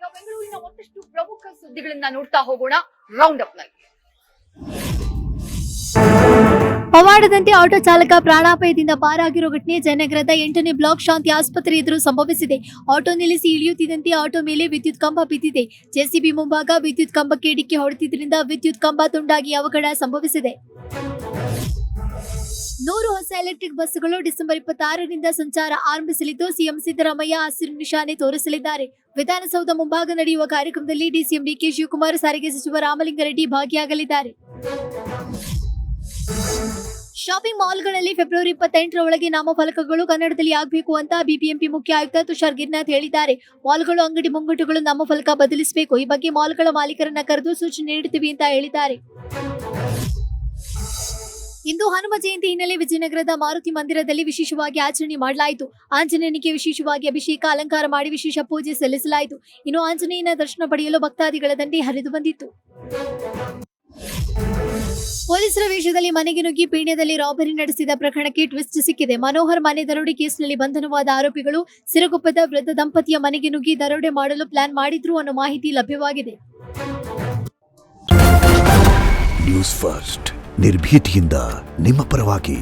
ಈಗ ಬೆಂಗಳೂರಿನ ಮತ್ತಷ್ಟು ಪ್ರಮುಖ ಸುದ್ದಿಗಳನ್ನ ನೋಡ್ತಾ ಹೋಗೋಣ ರೌಂಡ್ ಅಪ್ ನಲ್ಲಿ. ಪವಾಡದಂತೆ ಆಟೋ ಚಾಲಕ ಪ್ರಾಣಾಪಾಯದಿಂದ ಪಾರಾಗಿರೋ ಘಟನೆ ಜಯನಗರದ 8ನೇ ಬ್ಲಾಕ್ ಶಾಂತಿ ಆಸ್ಪತ್ರೆ ಎದುರು ಸಂಭವಿಸಿದೆ. ಆಟೋ ನಿಲ್ಲಿಸಿ ಇಳಿಯುತ್ತಿದ್ದಂತೆ ಆಟೋ ಮೇಲೆ ವಿದ್ಯುತ್ ಕಂಬ ಬಿದ್ದಿದೆ. ಜೆಸಿಬಿ ಮುಂಭಾಗ ವಿದ್ಯುತ್ ಕಂಬಕ್ಕೆ ಡಿಕ್ಕಿ ಹೊಡೆದಿದ್ದರಿಂದ ವಿದ್ಯುತ್ ಕಂಬ ತುಂಡಾಗಿ ಅವಘಡ ಸಂಭವಿಸಿದೆ. 100 ಹೊಸ ಎಲೆಕ್ಟ್ರಿಕ್ ಬಸ್ಸುಗಳು ಡಿಸೆಂಬರ್ 26ರಿಂದ ಸಂಚಾರ ಆರಂಭಿಸಲಿದ್ದು ಸಿಎಂ ಸಿದ್ದರಾಮಯ್ಯ ಹಸಿರು ನಿಶಾನೆ ತೋರಿಸಲಿದ್ದಾರೆ. ವಿಧಾನಸೌಧ ಮುಂಭಾಗ ನಡೆಯುವ ಕಾರ್ಯಕ್ರಮದಲ್ಲಿ ಡಿಸಿಎಂ ಡಿಕೆ ಶಿವಕುಮಾರ್, ಸಾರಿಗೆ ಸಚಿವ ರಾಮಲಿಂಗಾರೆಡ್ಡಿ ಭಾಗಿಯಾಗಲಿದ್ದಾರೆ. ಶಾಪಿಂಗ್ ಮಾಲ್ಗಳಲ್ಲಿ ಫೆಬ್ರವರಿ 28ರ ಒಳಗೆ ನಾಮಫಲಕಗಳು ಕನ್ನಡದಲ್ಲಿ ಆಗಬೇಕು ಅಂತ ಬಿಬಿಎಂಪಿ ಮುಖ್ಯ ಆಯುಕ್ತ ತುಷಾರ್ ಗಿರ್ನಾಥ್ ಹೇಳಿದ್ದಾರೆ. ಮಾಲ್ಗಳು, ಅಂಗಡಿ ಮುಂಗಟ್ಟುಗಳು ನಾಮಫಲಕ ಬದಲಿಸಬೇಕು. ಈ ಬಗ್ಗೆ ಮಾಲ್ಗಳ ಮಾಲೀಕರನ್ನ ಕರೆದು ಸೂಚನೆ ನೀಡುತ್ತೀವಿ ಅಂತ ಹೇಳಿದ್ದಾರೆ. ಇಂದು ಹನುಮ ಜಯಂತಿ ಹಿನ್ನೆಲೆ ವಿಜಯನಗರದ ಮಾರುತಿ ಮಂದಿರದಲ್ಲಿ ವಿಶೇಷವಾಗಿ ಆಚರಣೆ ಮಾಡಲಾಯಿತು. ಆಂಜನೇಯನಿಗೆ ವಿಶೇಷವಾಗಿ ಅಭಿಷೇಕ, ಅಲಂಕಾರ ಮಾಡಿ ವಿಶೇಷ ಪೂಜೆ ಸಲ್ಲಿಸಲಾಯಿತು. ಇನ್ನು ಆಂಜನೇಯನ ದರ್ಶನ ಪಡೆಯಲು ಭಕ್ತಾದಿಗಳ ದಂಡೆ ಹರಿದು ಬಂದಿತ್ತು. ಪೊಲೀಸರ ವೇಷದಲ್ಲಿ ಮನೆಗೆ ನುಗ್ಗಿ ಪೀಣ್ಯದಲ್ಲಿ ರಾಬರಿ ನಡೆಸಿದ ಪ್ರಕರಣಕ್ಕೆ ಟ್ವಿಸ್ಟ್ ಸಿಕ್ಕಿದೆ. ಮನೋಹರ್ ಮನೆ ದರೋಡೆ ಕೇಸ್ನಲ್ಲಿ ಬಂಧನವಾದ ಆರೋಪಿಗಳು ಸಿರಗುಪ್ಪದ ವೃದ್ಧ ದಂಪತಿಯ ಮನೆಗೆ ನುಗ್ಗಿ ದರೋಡೆ ಮಾಡಲು ಪ್ಲಾನ್ ಮಾಡಿದ್ರು ಅನ್ನೋ ಮಾಹಿತಿ ಲಭ್ಯವಾಗಿದೆ. ನ್ಯೂಸ್ ಫಸ್ಟ್ ನಿರ್ಭೀತಿಯಿಂದ ನಿಮ್ಮ ಪರವಾಗಿ.